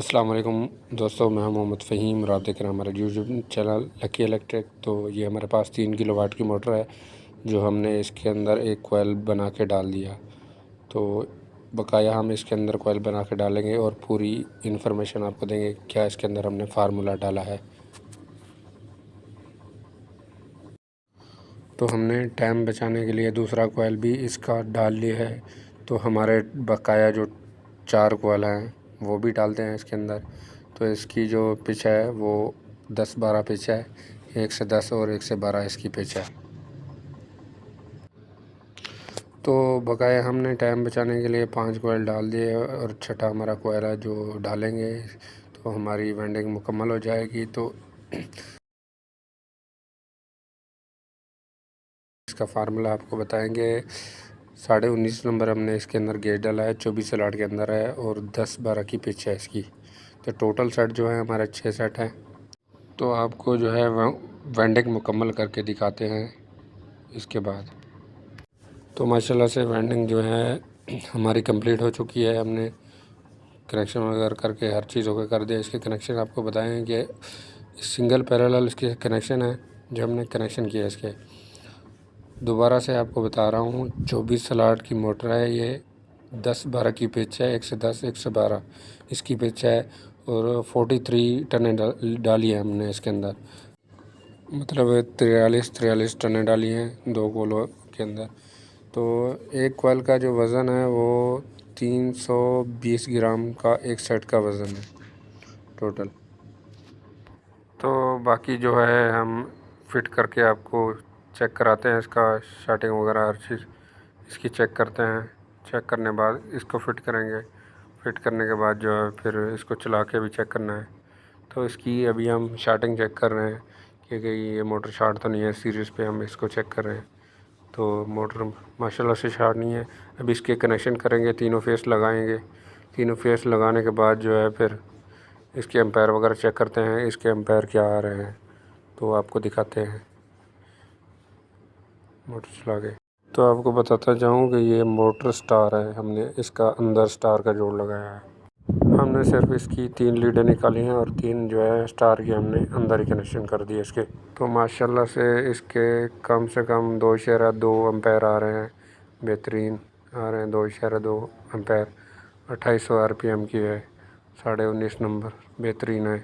अस्सलाम वालेकुम दोस्तों, मैं हूं मोहम्मद फ़हीम। आप देख रहे हैं हमारा यूट्यूब चैनल लकी इलेक्ट्रिक। तो ये हमारे पास 3 किलोवाट की मोटर है जो हमने इसके अंदर एक कोयल बना के डाल दिया। तो बकाया हम इसके अंदर कोयल बना के डालेंगे और पूरी इन्फॉर्मेशन आपको देंगे क्या इसके अंदर हमने फार्मूला डाला है। तो हमने टाइम बचाने के लिए दूसरा कोयल भी इसका डाल लिया है। तो हमारे बकाया जो 4 कोयल हैं वो भी डालते हैं इसके अंदर। तो इसकी जो पिच है वो 10-12 पिच है, 1 से 10 और 1 से 12 इसकी पिच है। तो बकाया हमने टाइम बचाने के लिए 5 कोयल डाल दिए और छठा हमारा कोयल है जो डालेंगे तो हमारी वेंडिंग मुकम्मल हो जाएगी। तो इसका फार्मूला आपको बताएंगे। 19.5 नंबर हमने इसके अंदर गेज डाला है, 24 स्लॉट के अंदर है और 10-12 की पिच है इसकी। तो टोटल सेट जो है हमारे 6 सेट हैं। तो आपको जो है वेंडिंग मुकम्मल करके दिखाते हैं इसके बाद। तो माशाल्लाह से वेंडिंग जो है हमारी कंप्लीट हो चुकी है। हमने कनेक्शन वगैरह करके हर चीज़ होकर कर दिया। इसके कनेक्शन आपको बताएंगे कि सिंगल पैरेलल इसके कनेक्शन है जो हमने कनेक्शन किया। इसके दोबारा से आपको बता रहा हूँ, 24 स्लॉट की मोटर है ये, 10-12 की पिच है, 1 से 10 1 से 12 इसकी पिच है और 43 टनें डाली है हमने इसके अंदर। मतलब 43 टनें डाली हैं 2 कोलों के अंदर। तो एक कोयल का जो वज़न है वो 320 ग्राम का एक सेट का वज़न है टोटल। तो बाकी जो है हम फिट करके आपको चेक कराते हैं। इसका शार्टिंग वगैरह हर चीज़ इसकी चेक करते हैं। चेक करने के बाद इसको फिट करेंगे। फिट करने के बाद जो है फिर इसको चला के भी चेक करना है। तो इसकी अभी हम शार्टिंग चेक कर रहे हैं क्योंकि ये मोटर शार्ट तो नहीं है। सीरीज़ पे हम इसको चेक कर रहे हैं। तो मोटर माशाल्लाह से शार्ट नहीं है। अभी इसके कनेक्शन करेंगे, तीनों फेस लगाएंगे। तीनों फेस लगाने के बाद जो है फिर इसके एम्पायर वगैरह चेक करते हैं, इसके एम्पायर क्या आ रहे हैं तो आपको दिखाते हैं मोटर चला के। तो आपको बताता जाऊँ कि ये मोटर स्टार है, हमने इसका अंदर स्टार का जोड़ लगाया है। हमने सिर्फ इसकी 3 लीडें निकाली हैं और 3 जो है स्टार की हमने अंदर ही कनेक्शन कर दिए इसके। तो माशाल्लाह से इसके कम से कम 2.2 एम्पायर आ रहे हैं, बेहतरीन आ रहे हैं 2.2 एम्पायर। 2800 RPM की है, 19.5 नंबर बेहतरीन है।